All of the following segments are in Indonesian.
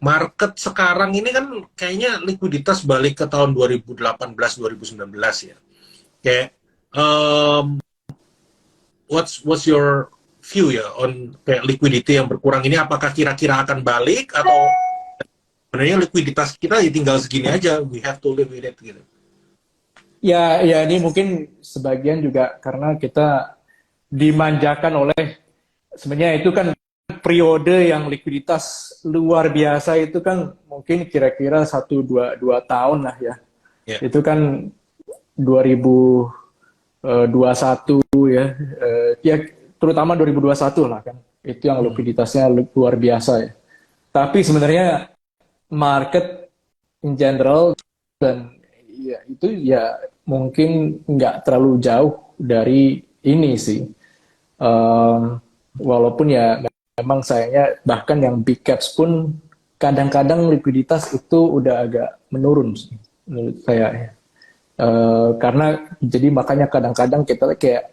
market sekarang ini kan kayaknya likuiditas balik ke tahun 2018 2019 ya. Kayak what's your view ya on kayak liquidity yang berkurang ini, apakah kira-kira akan balik atau sebenarnya likuiditas kita ya tinggal segini aja, we have to live with it gitu. Ya, ya ini mungkin sebagian juga karena kita dimanjakan oleh sebenarnya itu kan periode yang likuiditas luar biasa itu kan mungkin kira-kira 1-2 tahun lah ya. Ya. Itu kan 2021 ya, ya terutama 2021 lah kan. Itu yang likuiditasnya luar biasa ya. Tapi sebenarnya market in general dan ya itu ya mungkin nggak terlalu jauh dari ini sih. Walaupun ya memang sayangnya bahkan yang big caps pun kadang-kadang likuiditas itu udah agak menurun sih, menurut saya ya. Karena jadi makanya kadang-kadang kita kayak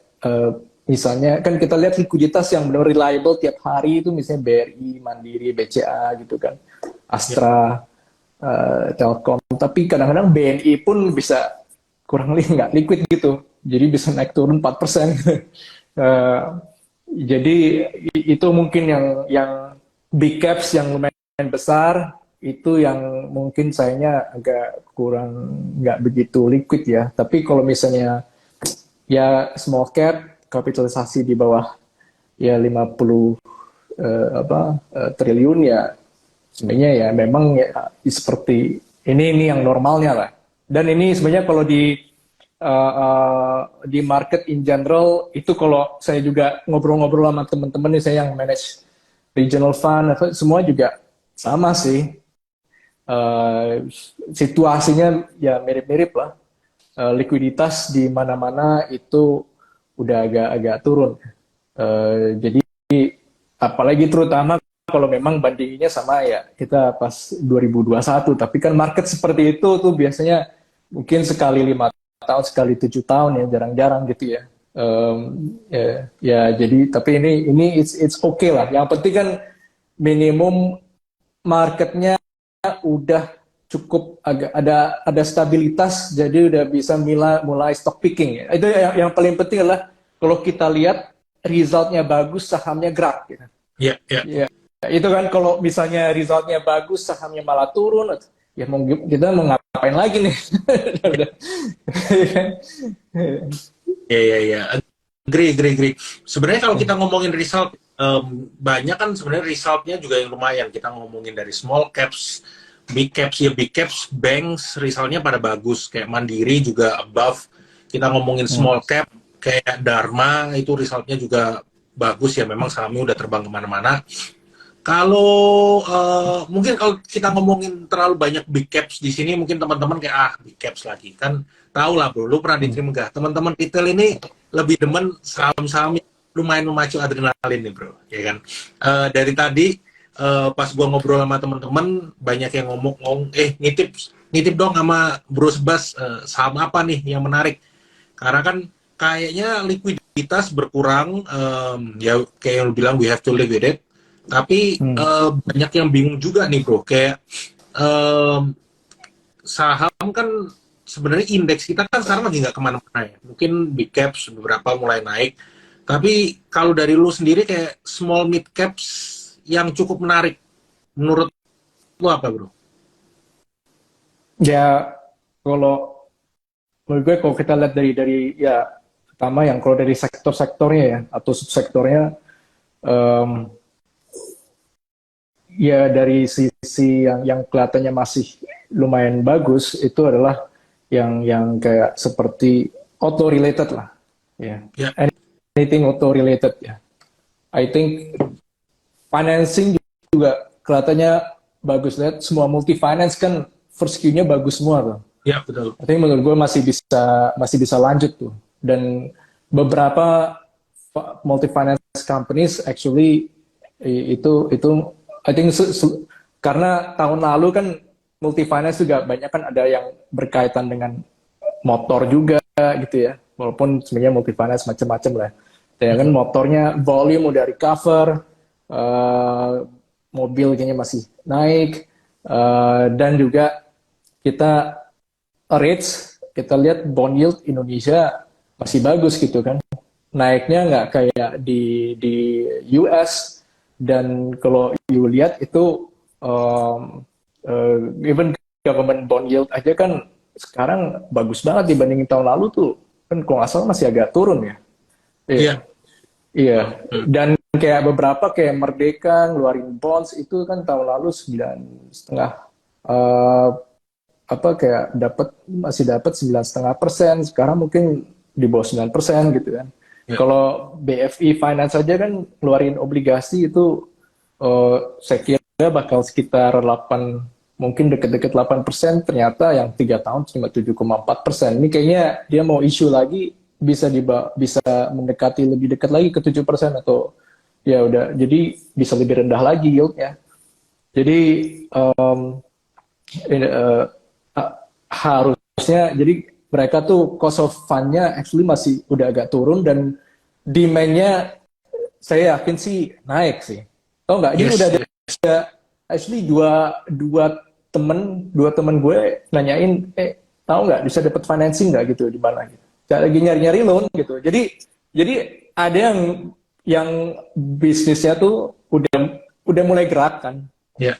misalnya kan kita lihat likuiditas yang benar reliable tiap hari itu misalnya BRI, Mandiri, BCA gitu kan, Astra, Telkom. Tapi kadang-kadang BNI pun bisa kurang lebih nggak liquid gitu, jadi bisa naik turun 4%. Jadi itu mungkin yang big caps yang lumayan besar itu yang mungkin sayangnya agak kurang nggak begitu liquid ya. Tapi kalau misalnya ya small cap kapitalisasi di bawah ya 50 triliun ya sebenarnya ya memang ya seperti ini yang normalnya lah. Dan ini sebenarnya kalau di market in general itu kalau saya juga ngobrol-ngobrol sama teman-teman nih, saya yang manage regional fund semua juga sama sih. Situasinya ya mirip-mirip lah. Likuiditas di mana-mana itu udah agak turun. Jadi apalagi terutama kalau memang bandinginnya sama ya kita pas 2021, tapi kan market seperti itu tuh biasanya mungkin sekali 5 tahun, sekali 7 tahun ya, jarang-jarang gitu ya. Ya jadi tapi ini it's okay lah. Yang penting kan minimum marketnya udah cukup agak ada stabilitas, jadi udah bisa mulai stock picking ya. Itu yang paling penting adalah kalau kita lihat resultnya bagus, sahamnya gerak gitu. Iya, iya. Ya, itu kan kalau misalnya resultnya bagus, sahamnya malah turun, ya kita mau ngapain lagi nih? Iya, iya, iya. Agree. Sebenarnya kalau kita ngomongin result, banyak kan sebenarnya resultnya juga yang lumayan. Kita ngomongin dari small caps, big caps, banks resultnya pada bagus. Kayak Mandiri juga above. Kita ngomongin small cap, kayak Dharma itu resultnya juga bagus ya. Memang sahamnya udah terbang kemana-mana. Kalau mungkin kalau kita ngomongin terlalu banyak big caps di sini, mungkin teman-teman kayak big caps lagi kan, tahu lah bro, lu pernah di trim enggak? Teman-teman retail ini lebih demen saham-saham yang lumayan memacu adrenalin nih bro, ya kan? Dari tadi pas gua ngobrol sama teman-teman banyak yang ngomong, nitip dong sama Bro Sebas, saham apa nih yang menarik? Karena kan kayaknya likuiditas berkurang, ya kayak yang lu bilang we have to live with it. Tapi banyak yang bingung juga nih bro, kayak saham kan sebenarnya indeks kita kan sekarang lagi nggak kemana-mana ya. Mungkin big caps beberapa mulai naik, tapi kalau dari lu sendiri kayak small mid caps yang cukup menarik, menurut lu apa bro? Ya kalau menurut gue kalau kita lihat dari ya pertama yang kalau dari sektor-sektornya ya atau subsektornya, ya dari sisi yang kelihatannya masih lumayan bagus itu adalah yang kayak seperti auto related lah ya. Ya. Anything auto related ya. I think financing juga kelihatannya bagus, lihat semua multi finance kan first Q-nya bagus semua tuh. Ya betul. I think menurut gue masih bisa lanjut tuh, dan beberapa multi finance companies actually itu I think karena tahun lalu kan multi finance juga banyak kan ada yang berkaitan dengan motor juga gitu ya, walaupun sebenarnya multi finance macam-macam lah ya kan, motornya volume udah recover, mobil kayaknya masih naik, Dan juga kita kita lihat bond yield Indonesia masih bagus gitu kan. Naiknya nggak kayak di US, dan kalau you lihat itu even government bond yield aja kan sekarang bagus banget dibandingin tahun lalu tuh. Kan kalau nggak salah masih agak turun ya. Iya. Iya. Iya. Hmm. Dan kayak beberapa kayak Merdeka ngeluarin bonds itu kan tahun lalu 9,5, eh, apa kayak masih dapat 9,5%, sekarang mungkin di bawah 9% gitu kan. Ya. Kalau BFI Finance saja kan ngeluarin obligasi itu, saya kira bakal sekitar 8, mungkin deket-deket 8%, ternyata yang 3 tahun cuma 7,4%. Ini kayaknya dia mau isu lagi, bisa mendekati lebih dekat lagi ke 7%, atau ya udah, jadi bisa lebih rendah lagi yieldnya. Jadi harusnya, jadi mereka tuh cost of fund-nya actually masih udah agak turun, dan demand-nya saya yakin sih naik sih. Tau nggak? Ini Yes, udah ada yes. actually dua temen gue nanyain, tahu nggak bisa dapat financing nggak gitu di mana gitu. Saya lagi nyari-nyari loan gitu. Jadi ada yang bisnisnya tuh udah mulai gerak kan. Ya.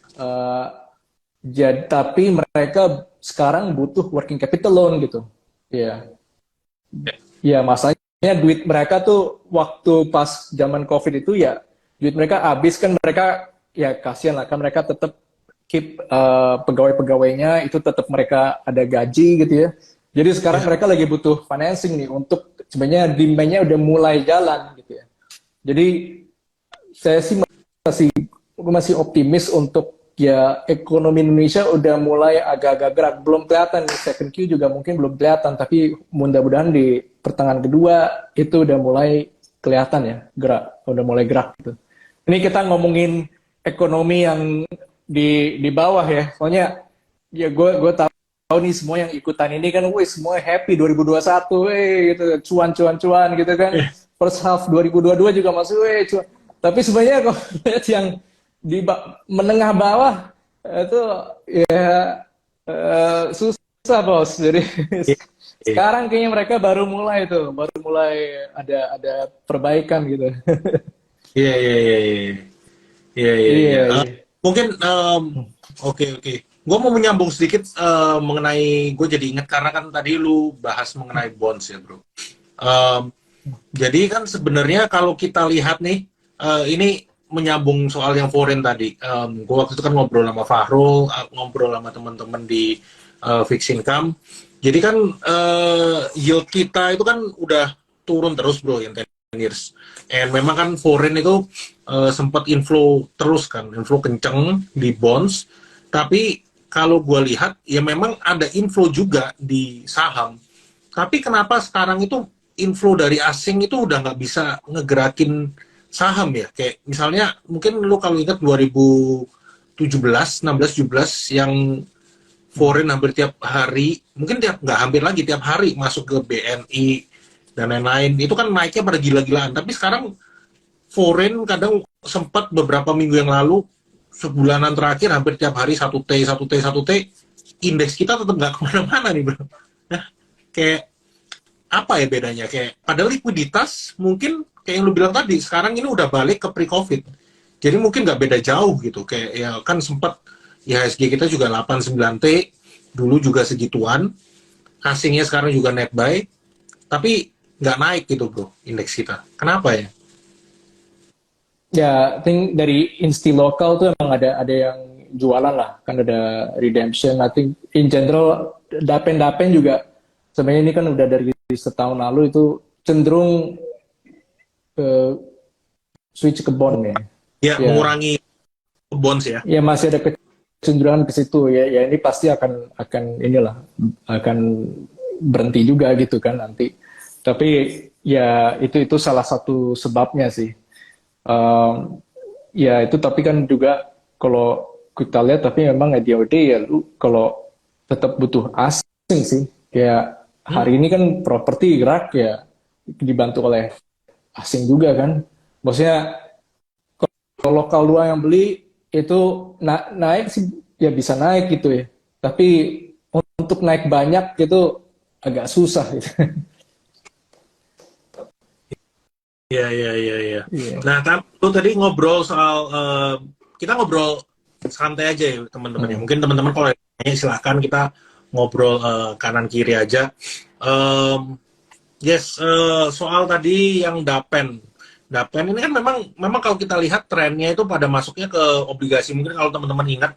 Tapi mereka sekarang butuh working capital loan gitu. Iya. Ya. Ya, masanya duit mereka tuh waktu pas zaman COVID itu ya, duit mereka habis kan, mereka ya kasihan lah kan, mereka tetap keep pegawai-pegawainya itu, tetap mereka ada gaji gitu ya. Jadi sekarang Ya. mereka lagi butuh financing nih, untuk sebenarnya demand-nya udah mulai jalan gitu ya. Jadi saya sih masih optimis untuk, ya, ekonomi Indonesia udah mulai agak-agak gerak. Belum kelihatan nih, second Q juga mungkin belum kelihatan, tapi mudah-mudahan di pertengahan kedua itu udah mulai kelihatan ya, udah mulai gerak gitu. Ini kita ngomongin ekonomi yang di bawah ya, soalnya ya gue tahu nih, semua yang ikutan ini kan, wih, semua happy 2021, gitu, cuan gitu kan. Eh, First half 2022 juga masih, cuan. Tapi sebenarnya kalau lihat yang menengah bawah itu, ya, susah bos. Jadi Iya. Iya. sekarang kayaknya mereka baru mulai ada perbaikan gitu. Iya. Iya. Iya. Iya. Iya. Iya. Iya. Iya, iya. Mungkin oke, oke. Gue mau menyambung sedikit mengenai, gue jadi ingat karena kan tadi lu bahas mengenai bonds ya, bro. Jadi kan sebenarnya kalau kita lihat nih, ini menyambung soal yang foreign tadi. Gue waktu itu kan ngobrol sama Fahrul, ngobrol sama teman-teman di fixed income. Jadi kan yield kita itu kan udah turun terus, bro, yang 10 years. And memang kan foreign itu sempat inflow terus kan, inflow kenceng di bonds. Tapi kalau gue lihat, ya memang ada inflow juga di saham. Tapi kenapa sekarang itu inflow dari asing itu udah nggak bisa ngegerakin saham ya? Kayak misalnya, mungkin lu kalau ingat 2017, 16, 17, yang foreign hampir tiap hari, mungkin nggak hampir lagi, tiap hari masuk ke BNI dan lain-lain. Itu kan naiknya pada gila-gilaan. Tapi sekarang foreign kadang sempat beberapa minggu yang lalu, sebulanan terakhir hampir tiap hari 1T, 1T, 1T, indeks kita tetap nggak kemana-mana nih, bro. Nah, kayak apa ya bedanya? Kayak padahal likuiditas mungkin kayak yang lu bilang tadi, sekarang ini udah balik ke pre-COVID. Jadi mungkin nggak beda jauh gitu. Kayak ya kan sempat IHSG kita juga 89T, dulu juga segituan. Asingnya sekarang juga net buy, tapi nggak naik gitu, bro, indeks kita. Kenapa ya? Ya, I think dari insti lokal tuh emang ada yang jualan lah, kan ada redemption. I think in general dapen juga sebenarnya ini kan udah dari setahun lalu itu cenderung ke switch ke bond ya. Ya, Ya, mengurangi bonds ya. ya masih ada kecenderungan ke situ ya. Ya ini pasti akan inilah, akan berhenti juga gitu kan nanti. Tapi ya itu salah satu sebabnya sih. Ya itu, tapi kan juga kalau kita lihat, tapi memang at the end of the day, ya lu kalau tetap butuh asing sih. Kayak hari ini kan properti gerak ya dibantu oleh asing juga kan. Maksudnya kalau lokal doang yang beli itu naik sih, ya bisa naik gitu ya. Tapi untuk naik banyak itu agak susah gitu. Iya, iya, iya, iya. Iya. Nah, kan lu tadi ngobrol soal kita ngobrol santai aja ya teman-teman ya. Hmm. Mungkin teman-teman kalau nanya silahkan kita ngobrol kanan kiri aja. Em, yes, soal tadi yang Dapen. Dapen ini kan memang memang kalau kita lihat trennya itu pada masuknya ke obligasi. Mungkin kalau teman-teman ingat,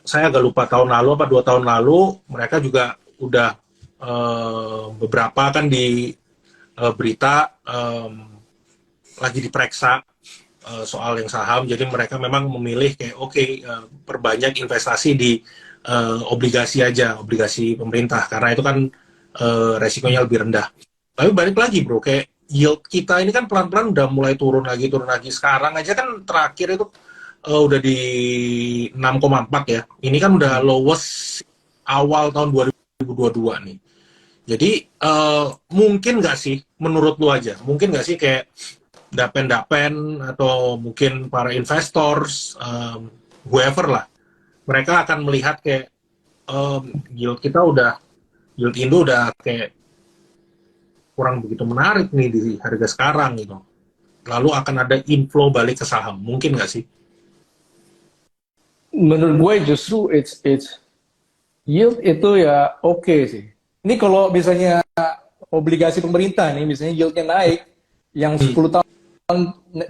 saya agak lupa tahun lalu apa 2 tahun lalu mereka juga udah beberapa kan di berita lagi diperiksa soal yang saham, jadi mereka memang memilih kayak oke, perbanyak investasi di obligasi aja, obligasi pemerintah karena itu kan resikonya lebih rendah. Tapi balik lagi bro, kayak yield kita ini kan pelan-pelan udah mulai turun lagi, turun lagi. Sekarang aja kan terakhir itu udah di 6,4 ya. Ini kan udah lowest awal tahun 2022 nih. Jadi mungkin nggak sih, menurut lu aja, mungkin nggak sih kayak dapen-dapen atau mungkin para investors, whoever lah, mereka akan melihat kayak yield kita udah, yield Indo udah kayak kurang begitu menarik nih di harga sekarang gitu. Lalu akan ada inflow balik ke saham, mungkin nggak sih? Menurut gue justru it's yield itu ya oke sih. Ini kalau misalnya obligasi pemerintah nih, misalnya yieldnya naik, yang 10 tahun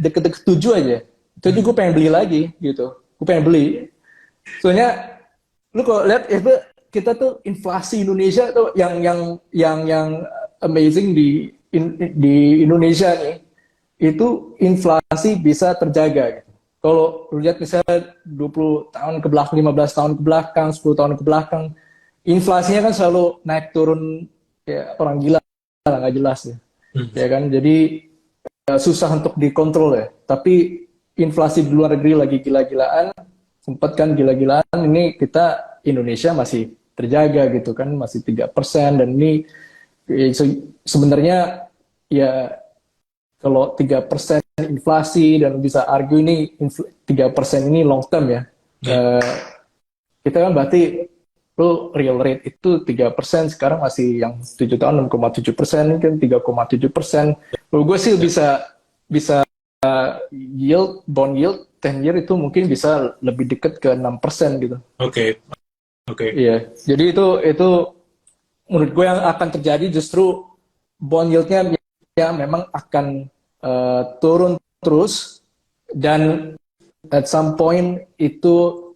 deket-deket 7 aja, itu juga gue pengen beli lagi gitu. Gue pengen beli. Soalnya lu kalau lihat itu kita tuh inflasi Indonesia tuh yang amazing di Indonesia nih, itu inflasi bisa terjaga gitu. Kalau lu lihat misalnya 20 tahun ke belakang, 15 tahun ke belakang, 10 tahun ke belakang, inflasinya kan selalu naik turun ya orang gila lah, nggak jelas ya. Ya kan, jadi susah untuk dikontrol ya. Tapi inflasi di luar negeri lagi gila-gilaan, sempat kan gila-gilaan, ini kita Indonesia masih terjaga gitu kan, masih 3%, dan ini sebenarnya ya kalau 3% inflasi, dan bisa argue ini 3% ini long term ya. Kita kan berarti lo real rate itu 3%, sekarang masih yang 7 tahun 6,7%, kan 3,7%. Kalau gue sih bisa yield, bond yield 10 year itu mungkin bisa lebih dekat ke 6% gitu. Oke. Iya, jadi itu menurut gue yang akan terjadi justru bond yieldnya ya memang akan turun terus, dan at some point itu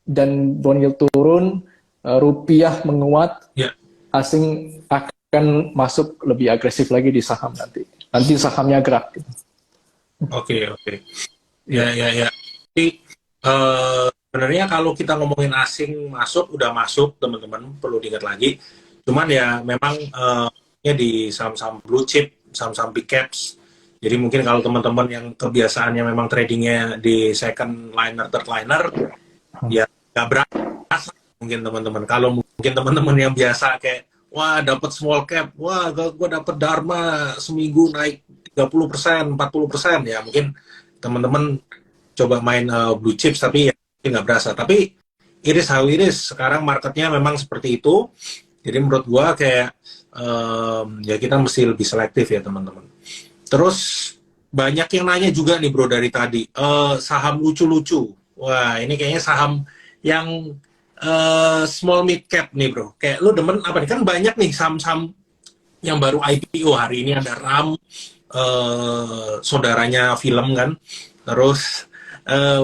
dan bond yield turun, rupiah menguat, Ya. asing akan masuk lebih agresif lagi di saham nanti. Nanti sahamnya gerak. Gitu. Oke. Ya. Jadi sebenarnya kalau kita ngomongin asing masuk, udah masuk teman-teman, perlu diingat lagi. Cuman ya memang di saham-saham blue chip, saham-saham big caps. Jadi mungkin kalau teman-teman yang kebiasaannya memang tradingnya di second liner, third liner, ya nggak berasa mungkin teman-teman. Kalau mungkin teman-teman yang biasa kayak, wah dapat small cap, wah gue dapat Dharma seminggu naik 30%, 40%, ya mungkin teman-teman coba main blue chips tapi ya nggak berasa. Tapi iris how iris, sekarang marketnya memang seperti itu. Jadi menurut gua kayak ya kita mesti lebih selektif ya teman-teman. Terus banyak yang nanya juga nih bro dari tadi, saham lucu-lucu. Wah ini kayaknya saham yang small mid cap nih bro. Kayak lu demen apa nih? Kan banyak nih saham-saham yang baru IPO hari ini. Ada RAM, saudaranya film kan. Terus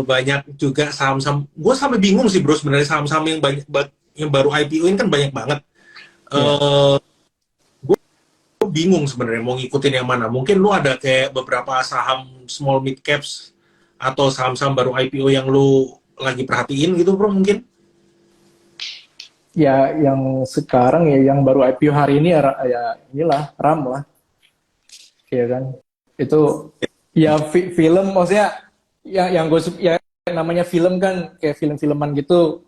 banyak juga saham-saham. Gue sampai bingung sih bro sebenarnya, saham-saham yang banyak yang baru IPO ini kan banyak banget. Gue bingung sebenarnya mau ngikutin yang mana. Mungkin lu ada kayak beberapa saham small mid caps atau saham-saham baru IPO yang lu lagi perhatiin gitu bro mungkin? Ya yang sekarang ya yang baru IPO hari ini ya inilah RAM lah. Iya kan. Itu ya film, maksudnya yang gue ya namanya film kan kayak film-filman gitu,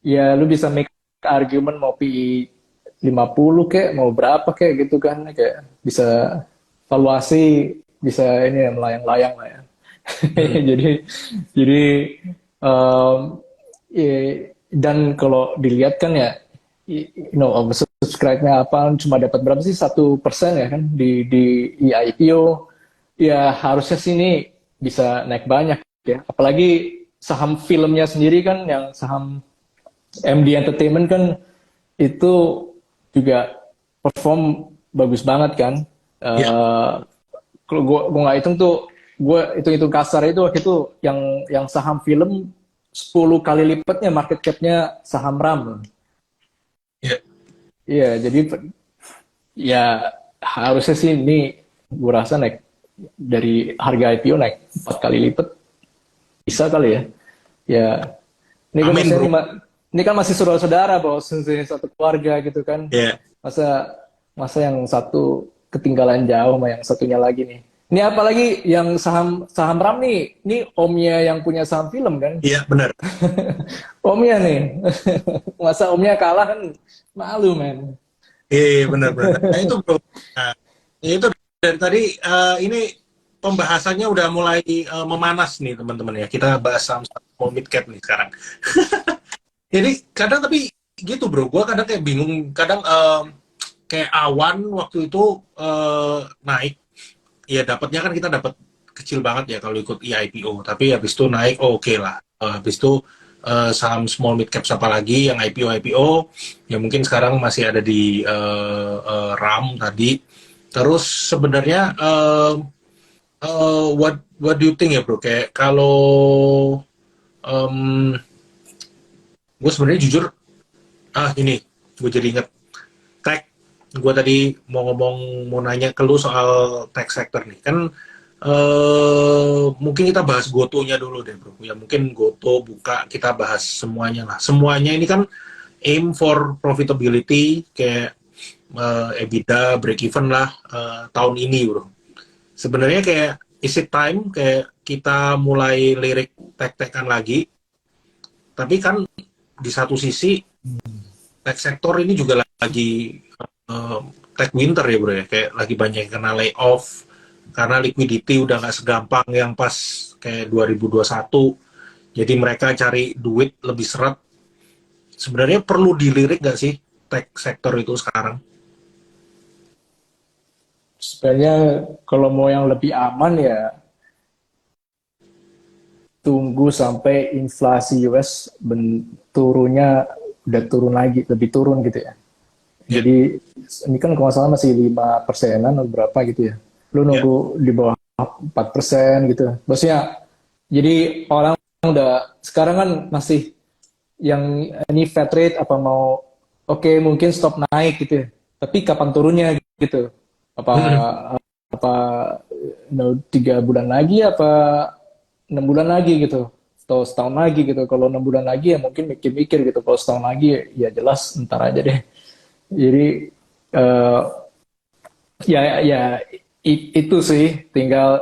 ya lu bisa make argument mau PI 50 kayak mau berapa kayak gitu kan, kayak bisa valuasi, bisa ini ya melayang-layang lah ya. jadi jadi Dan kalau dilihat kan ya, subscribe-nya apa cuma dapat berapa sih 1% ya kan di IPO, ya harusnya sini bisa naik banyak ya. Apalagi saham filmnya sendiri kan, yang saham MD Entertainment kan itu juga perform bagus banget kan. Ya, Kalau gue nggak hitung tuh, gue hitung kasar itu waktu itu yang saham film 10 kali lipatnya market cap-nya saham RAM. ya. Iya, jadi ya harusnya sih ini gue rasa naik dari harga IPO naik 4 kali lipat, bisa kali ya. Ya, ini kan Amin, maksudnya bro. ini kan masih saudara-saudara bos, satu keluarga gitu kan. Ya, Masa masa yang satu ketinggalan jauh sama yang satunya lagi nih. Ini apalagi yang saham saham RAM nih, ini omnya yang punya saham film kan. iya benar. Omnya nih. Masa omnya kalah kan malu men. Iya, iya, benar-benar. Nah, itu bro. Nah, itu dari tadi ini pembahasannya udah mulai memanas nih teman-teman ya. Kita bahas saham small mid cap nih sekarang. Jadi kadang tapi gitu bro, gue kadang kayak bingung. Kadang kayak awan waktu itu naik, ya dapatnya kan kita dapat kecil banget ya kalau ikut IPO. Tapi habis itu naik, oh, oke lah. Habis itu saham small mid cap apa lagi yang IPO ya mungkin sekarang masih ada di RAM tadi. Terus sebenarnya what do you think ya bro? Kayak kalau um, gue sebenarnya jujur ini gue jadi inget tech. Gue tadi mau nanya ke lu soal tech sector nih kan. Mungkin kita bahas Gotonya dulu deh bro. Ya mungkin Goto buka kita bahas semuanya lah. Semuanya ini kan aim for profitability, kayak EBITDA break even lah tahun ini bro. Sebenarnya kayak is it time kayak kita mulai lirik tech-tekan lagi. Tapi kan di satu sisi tech sektor ini juga lagi tech winter ya bro ya, kayak lagi banyak yang kena layoff karena liquidity udah nggak segampang yang pas kayak 2021. Jadi mereka cari duit lebih seret. Sebenarnya perlu dilirik nggak sih tech sektor itu sekarang? Sebenarnya kalau mau yang lebih aman ya tunggu sampai inflasi US turunnya udah turun lagi, lebih turun gitu ya. Ya, Jadi ini kan kalau nggak salah masih 5%-an atau berapa gitu ya. Lu ya. nunggu di bawah 4% gitu. Maksudnya jadi orang udah sekarang kan masih yang ini Fed rate apa mau oke, mungkin stop naik gitu ya. Tapi kapan turunnya gitu. Apa Hmm. apa 3 bulan lagi apa 6 bulan lagi gitu, atau setahun lagi gitu. Kalau 6 bulan lagi ya mungkin mikir-mikir gitu. Kalau setahun lagi ya jelas ntar aja deh. Jadi eh, ya itu sih tinggal.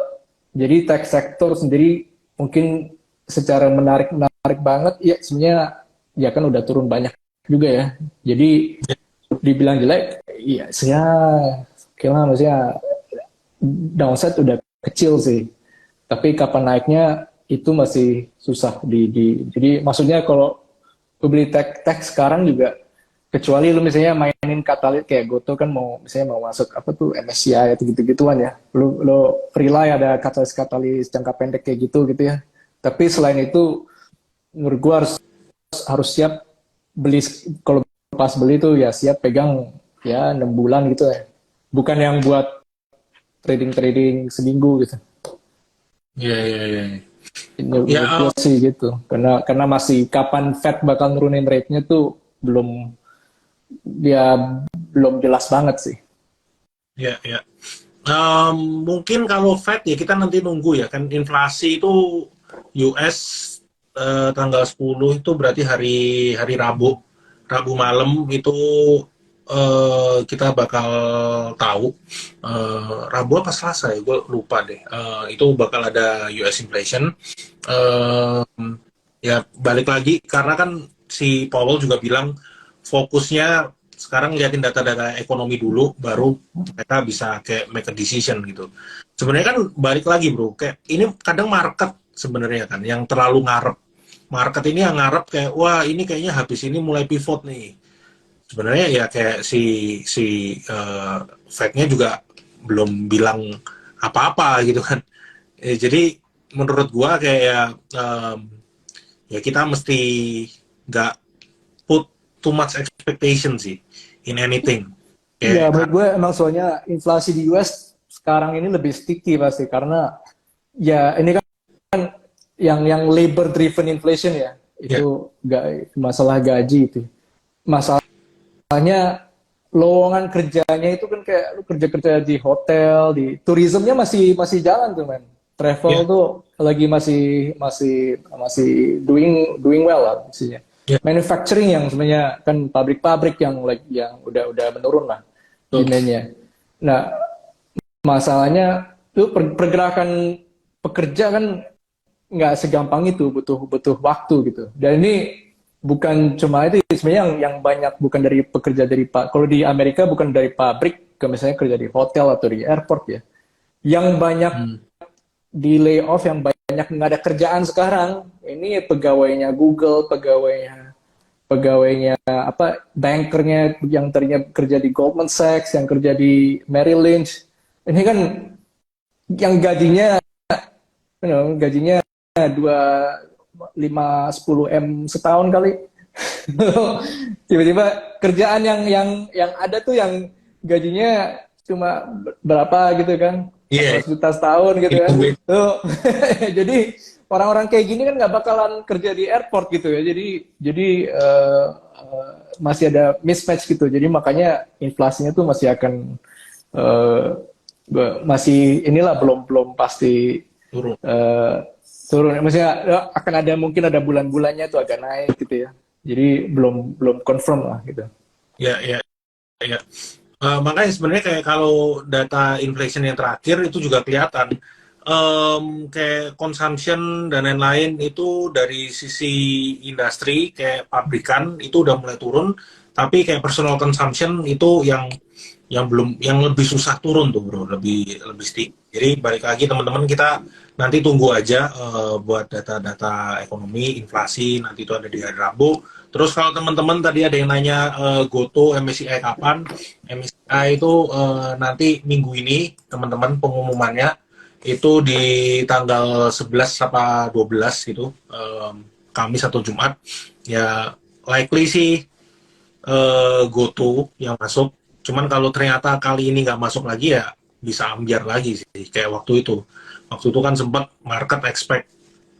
Jadi tech sektor sendiri mungkin secara menarik banget ya, sebenarnya ya kan udah turun banyak juga ya. Jadi dibilang jelek ya saya oke lah, maksudnya downside udah kecil sih. Tapi kapan naiknya itu masih susah jadi maksudnya kalau gue beli tech sekarang juga, kecuali lu misalnya mainin katalis kayak Goto kan mau misalnya mau masuk apa tuh MSCI atau gitu-gituan ya, lu rely ada katalis jangka pendek kayak gitu ya. Tapi selain itu menurut gua harus siap beli. Kalau pas beli tuh ya siap pegang ya 6 bulan gitu ya, bukan yang buat trading seminggu gitu. Ya, ya, ya. Ya, Menurut gue sih gitu, karena masih kapan Fed bakal nurunin rate-nya tuh dia belum jelas banget sih. ya, ya. Mungkin kalau Fed ya kita nanti nunggu ya kan, inflasi itu US tanggal 10 itu berarti hari hari Rabu malam itu kita bakal tahu Rabu apa Selasa ya, gue lupa deh. Itu bakal ada US inflation. Eh, ya balik lagi karena kan si Powell juga bilang fokusnya sekarang liatin data-data ekonomi dulu, baru mereka bisa kayak make a decision gitu. Sebenarnya kan balik lagi bro, kayak ini kadang market sebenarnya kan yang terlalu ngarep. market ini yang ngarep kayak wah ini kayaknya habis ini mulai pivot nih. Sebenarnya ya kayak Fed-nya juga belum bilang apa-apa gitu kan. Jadi menurut gua kayak ya kita mesti nggak put too much expectation sih in anything. Ya, Kayak menurut gue emang soalnya inflasi di US sekarang ini lebih sticky pasti karena ya ini kan yang labor driven inflation ya ya, itu gak masalah gaji itu. Masalahnya lowongan kerjanya itu kan kayak lu kerja-kerja di hotel, di tourismnya masih masih jalan tuh men. Travel ya, tuh lagi masih masih masih doing well lah maksudnya. ya, Manufacturing yang sebenarnya kan pabrik-pabrik yang like yang udah menurun lah tuh. demandnya. Nah, masalahnya tuh pergerakan pekerja kan nggak segampang itu, butuh butuh waktu gitu. Dan ini bukan cuma itu sebenarnya yang banyak bukan dari pekerja dari pak. Kalau di Amerika bukan dari pabrik, ke misalnya kerja di hotel atau di airport ya. Yang banyak Hmm. di layoff, yang banyak nggak ada kerjaan sekarang. Ini pegawainya Google, pegawainya apa bankernya yang tadinya kerja di Goldman Sachs, yang kerja di Merrill Lynch. Ini kan yang gajinya gajinya 2 5 10 M setahun kali. Tiba-tiba kerjaan yang ada tuh yang gajinya cuma berapa gitu kan, Iya, 14 juta setahun gitu kan. ditungguin. Tuh. Jadi orang-orang kayak gini kan nggak bakalan kerja di airport gitu ya. Jadi masih ada mismatch gitu. Jadi makanya inflasinya tuh masih akan eh, masih inilah belum belum pasti Turun. eh, turun. Maksudnya akan ada mungkin ada bulan-bulannya tuh agak naik gitu ya. Jadi belum belum confirm lah gitu. Ya, ya, ya. Makanya sebenarnya kayak kalau data inflation yang terakhir itu juga kelihatan kayak consumption dan lain-lain itu dari sisi industri kayak pabrikan itu udah mulai turun, tapi kayak personal consumption itu yang belum yang lebih susah turun tuh bro, lebih lebih stick. Jadi balik lagi teman-teman kita nanti tunggu aja buat data-data ekonomi inflasi nanti itu ada di hari Rabu. Terus kalau teman-teman tadi ada yang nanya GoTo MSCI kapan? MSCI itu nanti minggu ini teman-teman pengumumannya itu di tanggal 11 apa 12 gitu, Kamis atau Jumat. Ya likely sih GoTo yang masuk. Cuman kalau ternyata kali ini nggak masuk lagi ya bisa ambiar lagi sih kayak waktu itu. Waktu itu kan sempat market expect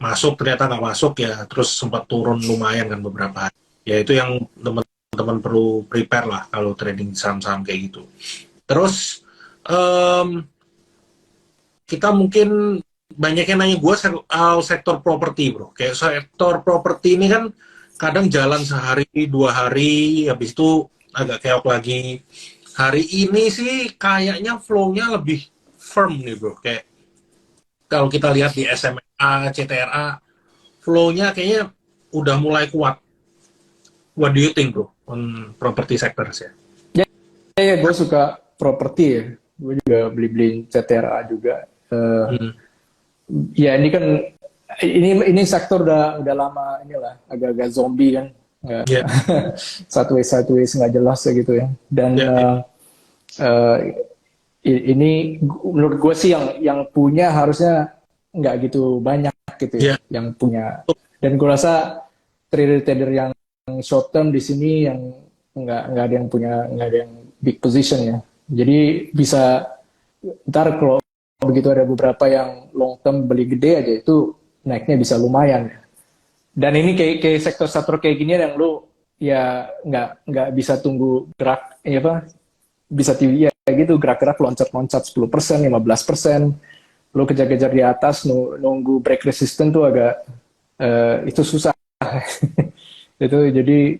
masuk ternyata nggak masuk ya terus sempat turun lumayan kan beberapa hari. Ya itu yang teman-teman perlu prepare lah kalau trading saham-saham kayak gitu. Terus kita mungkin banyak yang nanya gue soal sektor properti bro. Kayak sektor properti ini kan kadang jalan sehari dua hari habis itu agak keok lagi. Hari ini sih kayaknya flow-nya lebih firm nih bro. Kayak kalau kita lihat di SMA, CTRA, flow-nya kayaknya udah mulai kuat. What do you think bro on property sectors ya? Ya, gue suka properti ya. Gue juga beli-beli CTRA juga. Hmm. Ya ini kan ini sektor udah lama inilah agak-agak zombie kan. Nggak, Ya, sideways nggak jelas ya gitu ya. Dan ya, ya, uh, ini menurut gue sih yang punya harusnya nggak gitu banyak gitu ya ya, yang punya. Dan gue rasa trader-trader yang short term di sini yang nggak ada yang punya, nggak ada yang big position ya. Jadi bisa ntar kalau begitu ada beberapa yang long term beli gede aja itu naiknya bisa lumayan. Dan ini kayak sektor-sektor kayak gini yang lu ya nggak bisa tunggu gerak ya apa bisa ya gitu gerak-gerak loncat-loncat 10%, 15%. Lu kejar-kejar di atas nunggu break resistant tuh agak itu susah. Itu jadi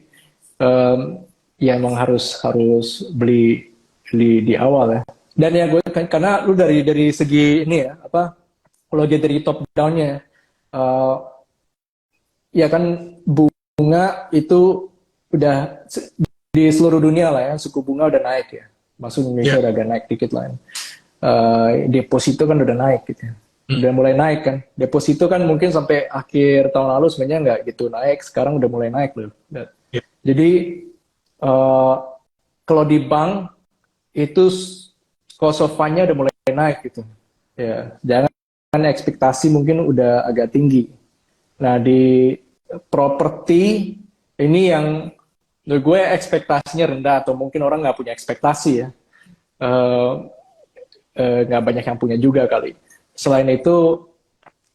ya emang harus harus beli di awal ya. Dan ya gue karena lu dari segi ini ya apa kalau dia dari top down-nya uh, ya kan bunga itu udah di seluruh dunia lah ya suku bunga udah naik ya. Masuk Indonesia ya. udah agak naik dikit lah. Ya. Deposito kan udah naik gitu. Ya. udah mulai naik kan. Deposito kan mungkin sampai akhir tahun lalu sebenarnya nggak gitu naik, sekarang udah mulai naik loh. Ya. Jadi eh, kalau di bank itu cost of fund-nya udah mulai naik gitu. Ya, jangan ekspektasi mungkin udah agak tinggi. Nah, di properti ini yang menurut gue ekspektasinya rendah atau mungkin orang nggak punya ekspektasi ya. Eh, nggak banyak yang punya juga kali. Selain itu,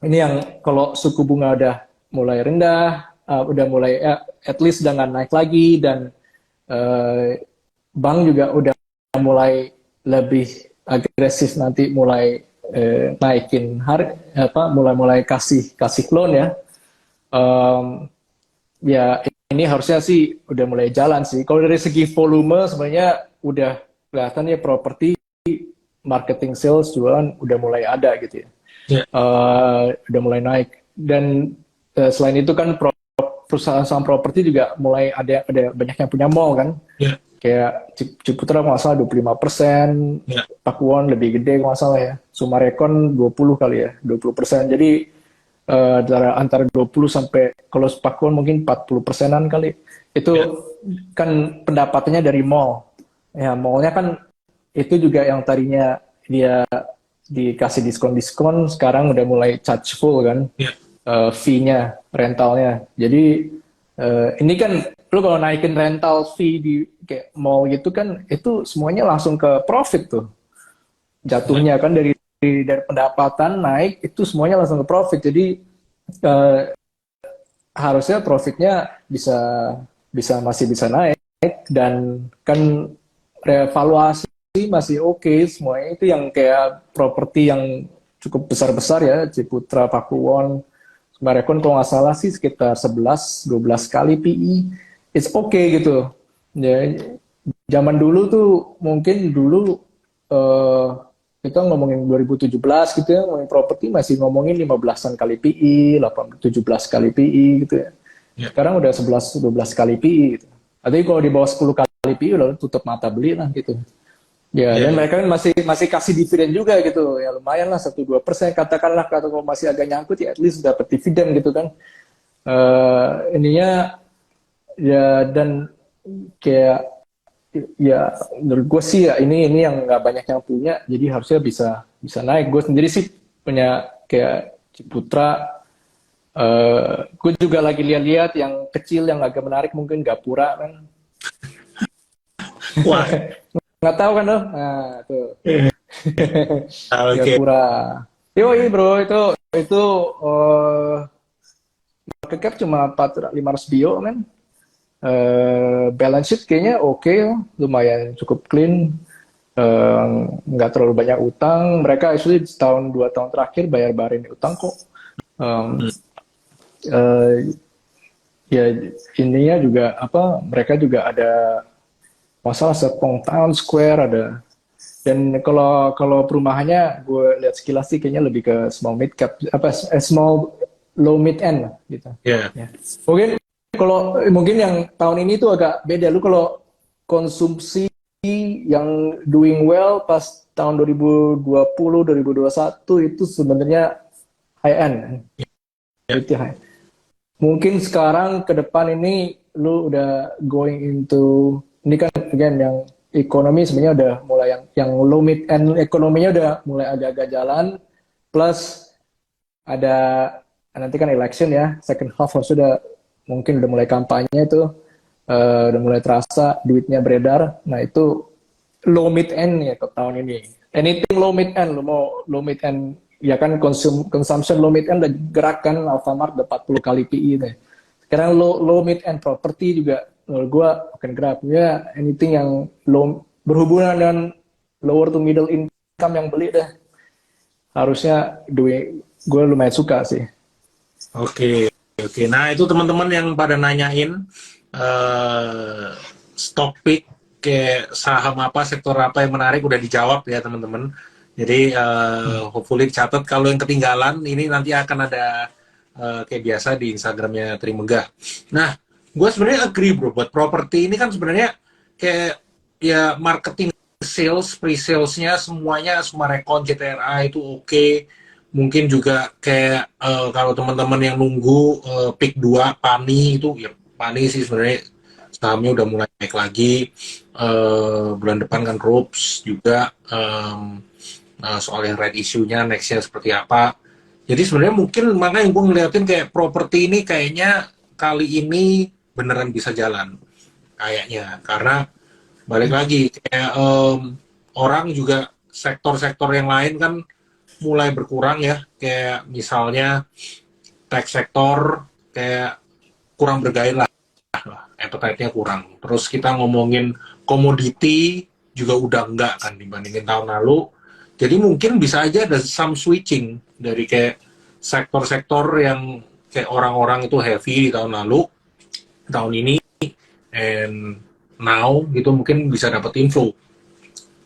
ini yang kalau suku bunga udah mulai rendah, udah mulai at least udah nggak naik lagi dan eh, bank juga udah mulai lebih agresif nanti mulai naikin mulai kasih loan ya. Em, ya ini harusnya sih udah mulai jalan sih. Kalau dari segi volume sebenarnya udah kelihatan ya properti marketing sales jualan udah mulai ada gitu ya. Ya. Udah mulai naik dan selain itu kan perusahaan saham properti juga mulai ada banyak yang punya mall kan. Ya. Kayak Ciputra kalau nggak salah 25%, Ya. Pakuwon lebih gede kalau nggak salah ya. Sumarekon 20 kali ya, 20%. Jadi antara 20 sampai kalau Pakuwon mungkin 40%-an kali. Itu kan pendapatannya dari mall. Ya, mallnya kan itu juga yang tadinya dia dikasih diskon-diskon, sekarang udah mulai charge full kan, Ya. fee-nya, rentalnya. Jadi ini kan lu kalau naikin rental fee di kayak mall gitu kan, itu semuanya langsung ke profit tuh. Jatuhnya kan dari pendapatan naik, itu semuanya langsung ke profit. Jadi harusnya profitnya masih bisa naik dan kan revaluasi masih oke semuanya itu yang kayak properti yang cukup besar-besar ya, Ciputra, Pakuwon, Sumarekon kalau nggak salah sih sekitar 11-12 kali PE. It's okay gitu. Ya, zaman dulu tuh mungkin dulu kita ngomongin 2017 gitu ya, ngomongin properti masih ngomongin 15-an kali PE, 17 kali PE gitu ya. Ya. Sekarang udah 11-12 kali PE gitu. Tapi kalau di bawah 10 kali PE udah tutup mata beli lah gitu. Ya, dan mereka kan masih kasih dividen juga gitu. Ya lumayan lah 1-2% katakanlah kalau masih agak nyangkut ya at least dapat dividen gitu kan. Ininya ya dan kayak ya menurut gue sih ya ini yang nggak banyak yang punya jadi harusnya bisa naik. Gue sendiri sih punya kayak Ciputra. Gue juga lagi lihat-lihat yang kecil yang agak menarik mungkin Gapura kan. Wah. Nggak tahu kan lo? Nah tuh. Oke. Gapura. Yoi bro itu market cap cuma 500 bio men. Balance sheet kayaknya oke, lumayan cukup clean, nggak terlalu banyak utang. Mereka actually setahun 2 tahun terakhir bayar-bayarin utang kok. Ya ininya juga mereka juga ada masalah Serpong Town Square ada. Dan kalau perumahannya gue lihat sekilas sih kayaknya lebih ke small mid cap small low mid end gitu. Ya. Ya. Mungkin yang tahun ini tuh agak beda. Lu kalau konsumsi yang doing well pas tahun 2020, 2021 itu sebenarnya high end. Ya. Itu high. Mungkin sekarang ke depan ini lu udah going into ini kan again yang ekonomi sebenarnya udah mulai yang low mid end ekonominya udah mulai agak-agak jalan plus ada nanti kan election ya second half sudah mungkin udah mulai kampanye itu udah mulai terasa duitnya beredar. Nah itu low mid end ya ke tahun ini. Anything low mid end, lo mau low mid end ya kan consumption low mid end udah gerakan Alfamart udah 40 kali PE deh. Sekarang low mid end property juga menurut gua akan gerak. Ya anything yang berhubungan dengan lower to middle income yang beli deh. Harusnya gue lumayan suka sih. Oke. Nah itu teman-teman yang pada nanyain stock pick kayak saham apa, sektor apa yang menarik udah dijawab ya teman-teman. Jadi hopefully catat kalau yang ketinggalan ini nanti akan ada kayak biasa di Instagramnya Trimegah. Nah, gue sebenarnya agree bro, buat properti ini kan sebenarnya kayak ya marketing sales, pre-salesnya semuanya Sumarekon, CTRA itu oke. Mungkin juga kayak kalau teman-teman yang nunggu pick 2 Pani itu ya, Pani sih sebenarnya sahamnya udah mulai naik lagi. Bulan depan kan Rups juga, soal yang red issue-nya next-nya seperti apa. Jadi sebenarnya mungkin mana yang gue ngeliatin kayak properti ini kayaknya kali ini beneran bisa jalan kayaknya, karena balik lagi kayak orang juga sektor-sektor yang lain kan mulai berkurang ya, kayak misalnya tech sektor kayak kurang bergairah, appetite-nya kurang. Terus kita ngomongin komoditi juga udah enggak kan dibandingin tahun lalu. Jadi mungkin bisa aja ada some switching dari kayak sektor-sektor yang kayak orang-orang itu heavy di tahun lalu, tahun ini, and now gitu mungkin bisa dapat inflow.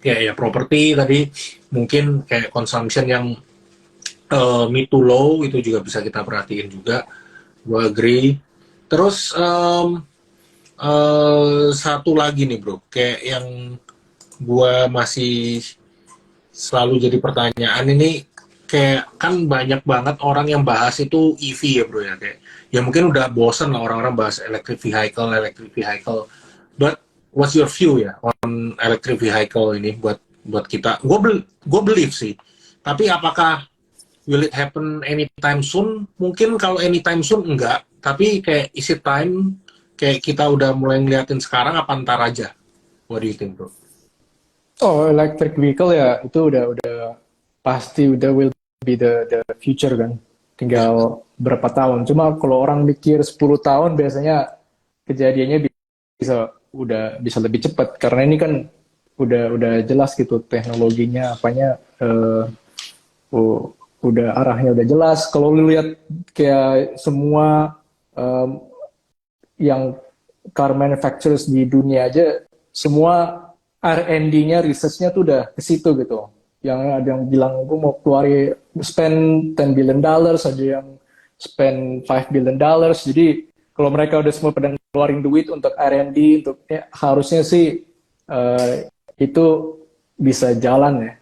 Kayak ya properti tadi, mungkin kayak consumption yang mid to low itu juga bisa kita perhatiin juga. Gue agree. Terus satu lagi nih bro, kayak yang gue masih selalu jadi pertanyaan ini, kayak kan banyak banget orang yang bahas itu EV ya bro ya, kayak ya mungkin udah bosen lah orang-orang bahas electric vehicle. But what's your view ya on electric vehicle ini buat kita? Gue believe sih. Tapi apakah will it happen anytime soon? Mungkin kalau anytime soon enggak. Tapi kayak is it time? Kayak kita udah mulai ngeliatin sekarang apa ntar aja? What do you think bro? Oh, electric vehicle ya itu udah pasti udah will be the future kan. Tinggal berapa tahun. Cuma kalau orang mikir 10 tahun biasanya kejadiannya bisa lebih cepat karena ini kan udah jelas gitu teknologinya apanya udah arahnya udah jelas. Kalau lu lihat kayak semua yang car manufacturers di dunia aja semua R&D-nya, research-nya tuh udah ke situ gitu. Yang ada yang bilang, gue mau keluarin spend $10 billion, ada yang spend $5 billion. Jadi, kalau mereka udah semua pada keluarin duit untuk R&D, untuk harusnya sih itu bisa jalan ya.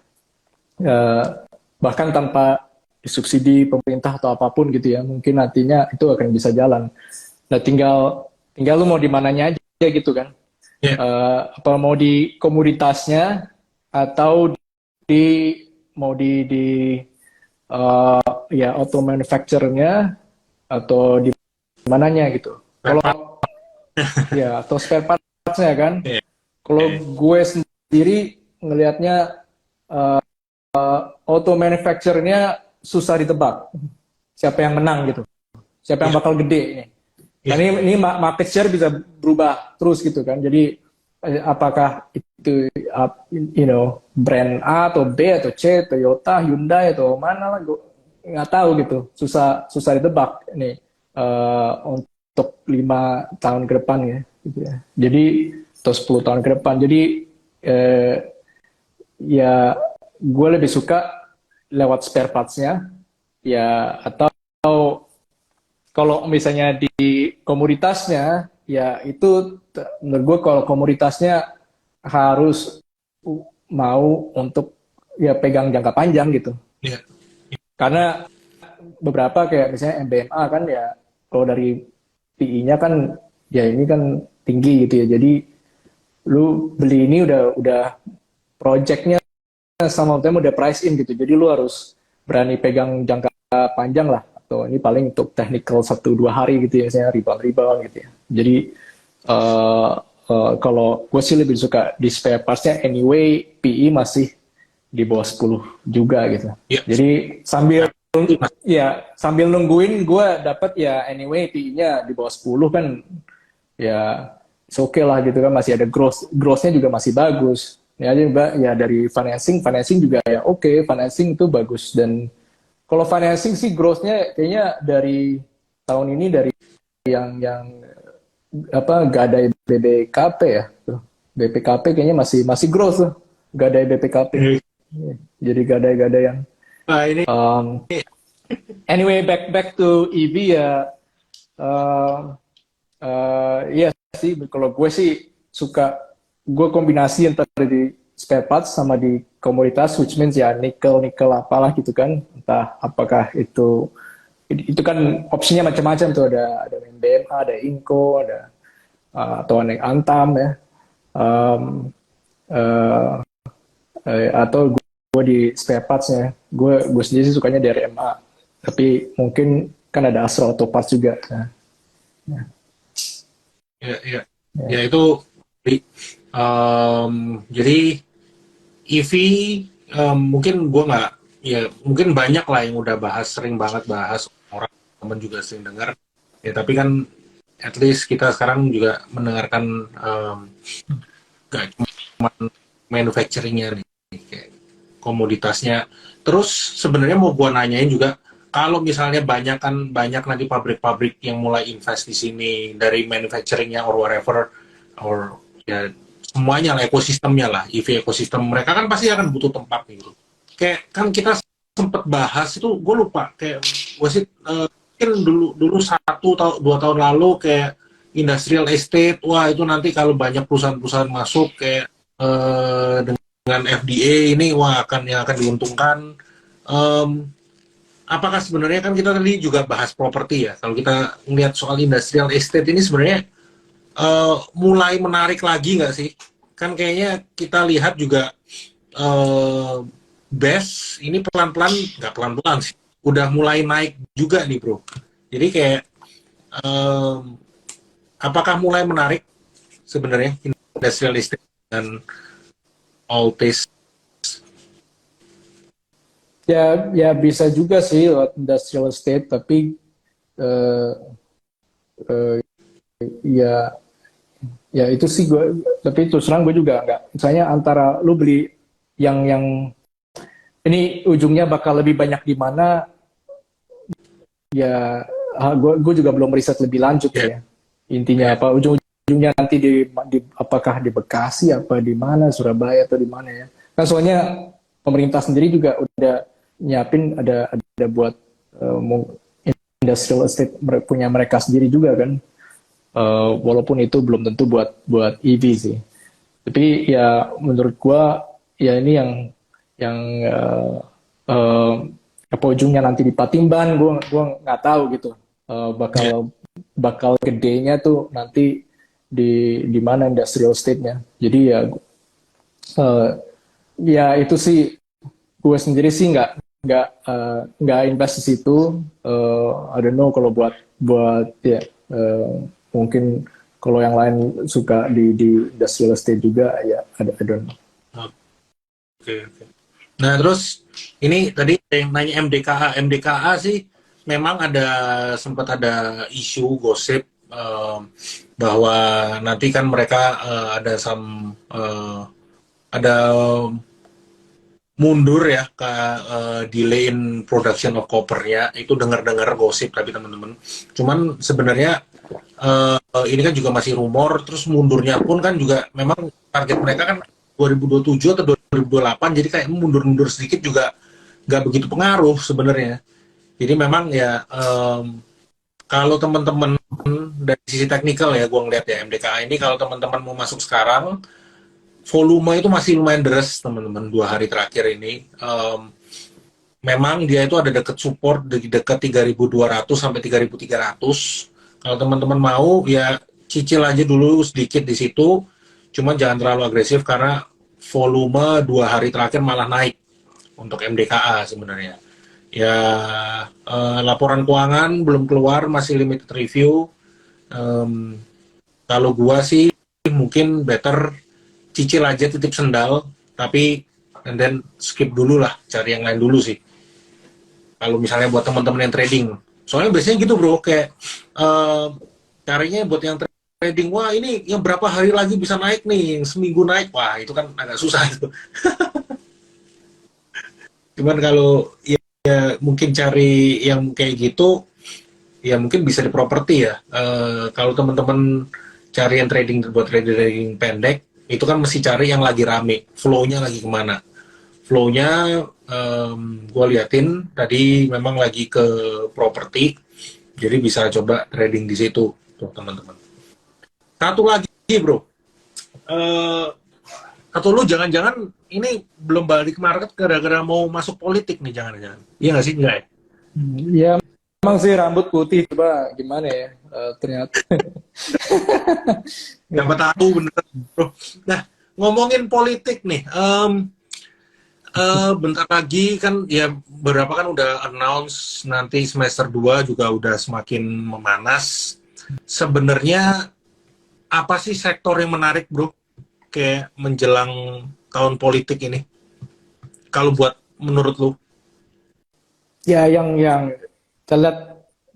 Bahkan tanpa disubsidi pemerintah atau apapun gitu ya, mungkin nantinya itu akan bisa jalan. Nah, tinggal lu mau di mananya aja gitu kan. Apa mau di komoditasnya atau mau di ya auto manufacturernya atau di mananya gitu. Kalau ya atau spare parts-nya kan. Kalau gue sendiri ngelihatnya auto manufacturernya susah ditebak. Siapa yang menang gitu. Siapa yang bakal gede ini. Nah, ini market share bisa berubah terus gitu kan. Jadi apakah itu brand A atau B atau C, Toyota, Hyundai atau mana lah, gue nggak tahu gitu. Susah ditebak nih untuk 5 tahun ke depan ya. Gitu ya. Jadi atau 10 tahun ke depan. Jadi ya gue lebih suka lewat spare parts-nya ya atau kalau misalnya di komoditasnya, ya itu menurut gue kalau komoditasnya harus mau untuk ya pegang jangka panjang gitu. Yeah. Karena beberapa kayak misalnya MBMA kan ya kalau dari PI-nya kan ya ini kan tinggi gitu ya. Jadi lu beli ini udah project-nya sama time udah price in gitu. Jadi lu harus berani pegang jangka panjang lah. Atau ini paling untuk technical 1-2 hari gitu ya, misalnya rebound gitu ya. Jadi kalau gue sih lebih suka di spare parts-nya anyway, PE masih di bawah 10 juga gitu. Yeah. Jadi sambil nungguin gue dapat ya anyway PE-nya di bawah 10 kan ya oke okay lah gitu kan, masih ada growth-nya juga masih bagus. Ya juga ya dari financing juga ya oke, financing itu bagus. Dan kalau financing sih growth-nya kayaknya dari tahun ini dari yang gadai BPKP ya. BPKP kayaknya masih growth tuh. Gadai BPKP. Jadi gadai yang anyway back to EV ya. Iya sih kalau gue sih suka gue kombinasi antara di spare parts sama di komoditas, which means ya nikel apalah gitu kan, entah apakah itu kan opsinya macam-macam tuh, ada BMA, ada Inco, ada atau ada Antam ya. Um, uh, atau gue di spare parts-nya, gue sendiri sih sukanya dari MA, tapi mungkin kan ada Astra Auto Parts juga. Nah, Ya, ya. ya itu. Jadi EV mungkin gue nggak, ya mungkin banyak lah yang udah bahas, sering banget bahas, orang teman juga sering dengar. Ya tapi kan at least kita sekarang juga mendengarkan gak cuma manufacturing-nya nih, kayak komoditasnya. Terus sebenarnya mau gua nanyain juga, kalau misalnya banyak nanti pabrik-pabrik yang mulai invest di sini dari manufacturing-nya or whatever, or ya semuanya lah, ekosistemnya lah, EV ekosistem, mereka kan pasti akan butuh tempat gitu. Kayak kan kita sempet bahas itu, gue lupa, kayak wasit mungkin dulu 1 atau 2 tahun lalu, kayak industrial estate, wah itu nanti kalau banyak perusahaan-perusahaan masuk kayak dengan FDA ini, wah yang akan diuntungkan. Em, Apakah sebenarnya, kan kita tadi juga bahas properti ya, kalau kita melihat soal industrial estate ini sebenarnya mulai menarik lagi nggak sih? Kan kayaknya kita lihat juga BES ini pelan-pelan, nggak pelan-pelan sih, udah mulai naik juga nih bro. Jadi kayak apakah mulai menarik sebenarnya industrial estate dan all this? Ya bisa juga sih lewat industrial estate, tapi eh, eh, ya ya itu sih gue, tapi terus terang gue juga nggak, misalnya antara lu beli yang ini ujungnya bakal lebih banyak di mana, ya gue juga belum riset lebih lanjut Yeah. ya, intinya apa ujung-ujungnya nanti apakah di Bekasi apa di mana, Surabaya atau di mana ya, kan soalnya pemerintah sendiri juga udah nyiapin ada buat industrial estate punya mereka sendiri juga kan. Walaupun itu belum tentu buat EV sih, tapi ya menurut gua ya ini yang uh, apa ujungnya nanti di Patimban, gua nggak tahu gitu. Yeah. Bakal gedenya tuh nanti di mana industrial estate-nya. Jadi uh, ya itu sih, gue sendiri sih nggak invest di situ. I don't know kalau buat ya mungkin kalau yang lain suka di industrial estate juga ya, ada I don't know. Oke. Nah terus ini tadi yang nanya MDKA sih, memang sempat ada isu gosip bahwa nanti kan mereka ada mundur ya ke delay in production of copper-nya, itu dengar-dengar gosip tapi teman-teman. Cuman sebenarnya ini kan juga masih rumor, terus mundurnya pun kan juga memang target mereka kan 2027 atau 2028, jadi kayak mundur-mundur sedikit juga nggak begitu pengaruh sebenarnya. Jadi memang ya kalau teman-teman dari sisi teknikal ya, gue ngeliat ya MDKA ini, kalau teman-teman mau masuk sekarang, volume itu masih lumayan deres teman-teman 2 hari terakhir ini. Memang dia itu ada deket support di dekat 3.200 sampai 3.300. Kalau teman-teman mau ya cicil aja dulu sedikit di situ, cuma jangan terlalu agresif karena volume 2 hari terakhir malah naik untuk MDKA sebenarnya. Ya laporan keuangan belum keluar, masih limited review. Kalau gua sih mungkin better cicil aja, titip sendal, tapi and then skip dulu lah, cari yang lain dulu sih. Kalau misalnya buat teman-teman yang trading, soalnya biasanya gitu bro, kayak carinya buat yang trading, wah ini yang berapa hari lagi bisa naik nih, yang seminggu naik, wah itu kan agak susah itu. Cuman kalau ya mungkin cari yang kayak gitu, ya mungkin bisa di properti ya. Kalau teman-teman cari yang trading buat trading pendek, itu kan mesti cari yang lagi rame, flow-nya lagi kemana. Flow-nya gue liatin tadi memang lagi ke properti, jadi bisa coba trading di situ tuh teman-teman. Satu lagi bro, atau lu jangan-jangan ini belum balik market gara-gara mau masuk politik nih, jangan-jangan. Iya nggak sih? Enggak ya? Ya, emang sih rambut putih, coba gimana ya? Ternyata. Siapa tahu bener, bro. Nah, ngomongin politik nih, bentar lagi kan ya beberapa kan udah announce nanti semester 2 juga udah semakin memanas. Sebenarnya apa sih sektor yang menarik, bro? Kayak menjelang tahun politik ini. Kalau buat menurut lu? Ya, yang saya lihat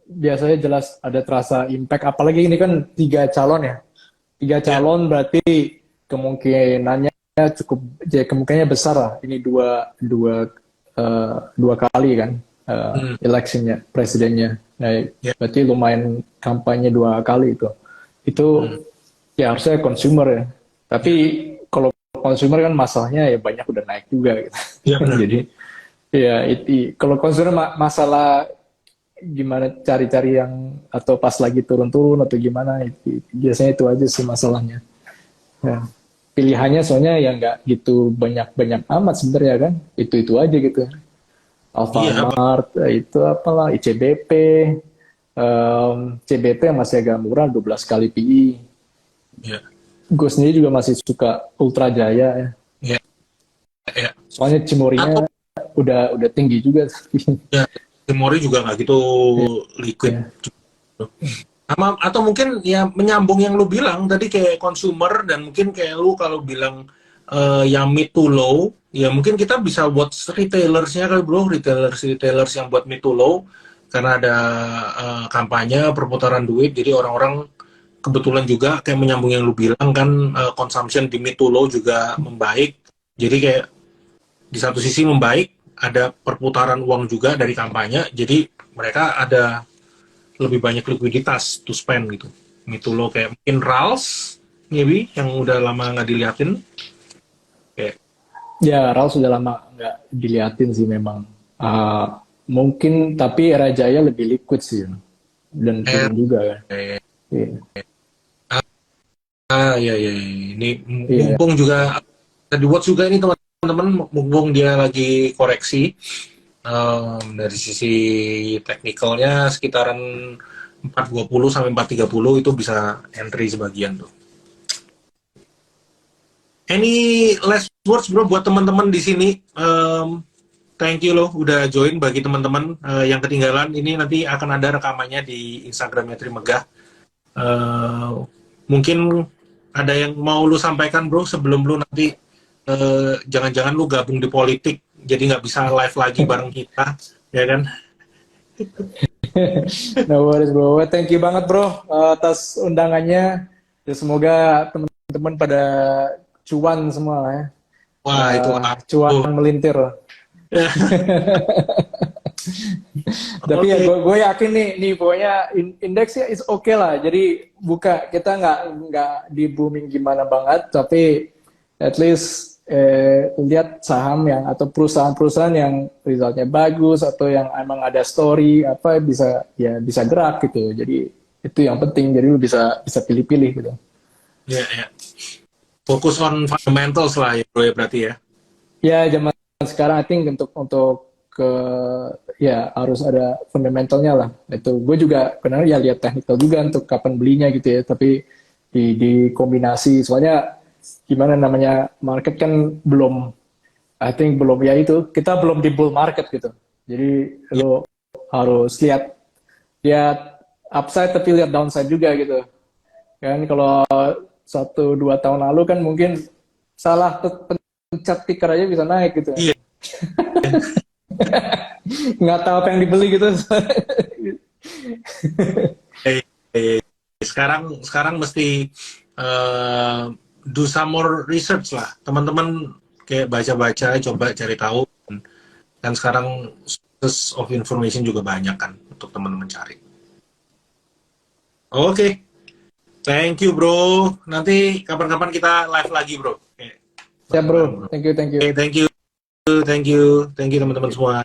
biasanya jelas ada terasa impact. Apalagi ini kan 3 calon ya. 3 calon berarti kemungkinannya cukup, ya kemungkinannya besar lah. Ini dua kali kan electionnya, presidennya. Nah, Ya. berarti lumayan kampanye 2 kali itu. Itu ya harusnya consumer ya. Tapi kalau consumer kan masalahnya ya banyak udah naik juga gitu. Iya, benar. Jadi ya kalau consumer masalah gimana cari-cari yang atau pas lagi turun-turun atau gimana biasanya itu aja sih masalahnya. Ya. Pilihannya soalnya ya nggak gitu banyak amat sebenarnya kan. Itu aja gitu. Iya, Alfamart, itu apalah, ICBP, CBP yang masih agak murah 12 kali PI. iya, Gue sendiri juga masih suka Ultra Jaya ya. iya, iya. Soalnya Cimorinya Atau udah tinggi juga. ya, Timori juga nggak gitu liquid. Ya. Atau mungkin ya menyambung yang lu bilang tadi kayak consumer, dan mungkin kayak lu kalau bilang yang mid to low, ya mungkin kita bisa buat retailersnya kali, bro, retailers yang buat mid to low, karena ada kampanye perputaran duit, jadi orang-orang kebetulan juga kayak menyambung yang lu bilang kan, consumption di mid to low juga membaik, jadi kayak di satu sisi membaik, ada perputaran uang juga dari kampanye, jadi mereka ada lebih banyak likuiditas to spend gitu. Itu lo kayak mungkin Rals, maybe, yang udah lama nggak diliatin. Kayak, Ya, RAL sudah lama nggak diliatin sih memang. Mungkin, tapi Era Jaya lebih liquid sih. Dan turun juga kan. Iya. iya, iya, iya. Ini Iya. mumpung juga, tadi Watch juga ini teman-teman, mumpung dia lagi koreksi, dari sisi teknikalnya sekitaran 420 sampai 430 itu bisa entry sebagian tuh. Any last words, bro, buat teman-teman di sini? Thank you loh udah join. Bagi teman-teman yang ketinggalan, ini nanti akan ada rekamannya di Instagramnya Trimegah. Mungkin ada yang mau lu sampaikan, bro, sebelum lu nanti jangan-jangan lu gabung di politik, jadi nggak bisa live lagi bareng kita, ya kan? No worries bro. Thank you banget bro atas undangannya. Ya, semoga teman-teman pada cuan semua lah ya. Wah, itu Cuan melintir. Tapi ya gue yakin nih pokoknya indeksnya is okay lah. Jadi buka, kita nggak di booming gimana banget, tapi at least lihat saham yang atau perusahaan-perusahaan yang resultnya bagus atau yang emang ada story apa bisa gerak gitu. Jadi itu yang penting. Jadi lu bisa pilih-pilih gitu. Ya, ya. Fokus on fundamentals lah ya, bro, ya berarti ya. Ya zaman sekarang I think untuk ya harus ada fundamentalnya lah. Itu gue juga benar ya lihat technical juga untuk kapan belinya gitu ya. Tapi di kombinasi soalnya gimana namanya market kan belum, I think belum ya itu kita belum di bull market gitu. Jadi lo harus lihat upside tapi lihat downside juga gitu. Kan kalau 1-2 tahun lalu kan mungkin salah pencet ticker aja bisa naik gitu. Iya. Nggak tahu apa yang dibeli gitu. Sekarang mesti do some more research lah, teman-teman, kayak baca-baca, coba cari tahu, dan sekarang sources of information juga banyak kan untuk teman-teman cari. Oke. Thank you, bro. Nanti kapan-kapan kita live lagi, bro. Ya bro, thank you. Thank you teman-teman semua.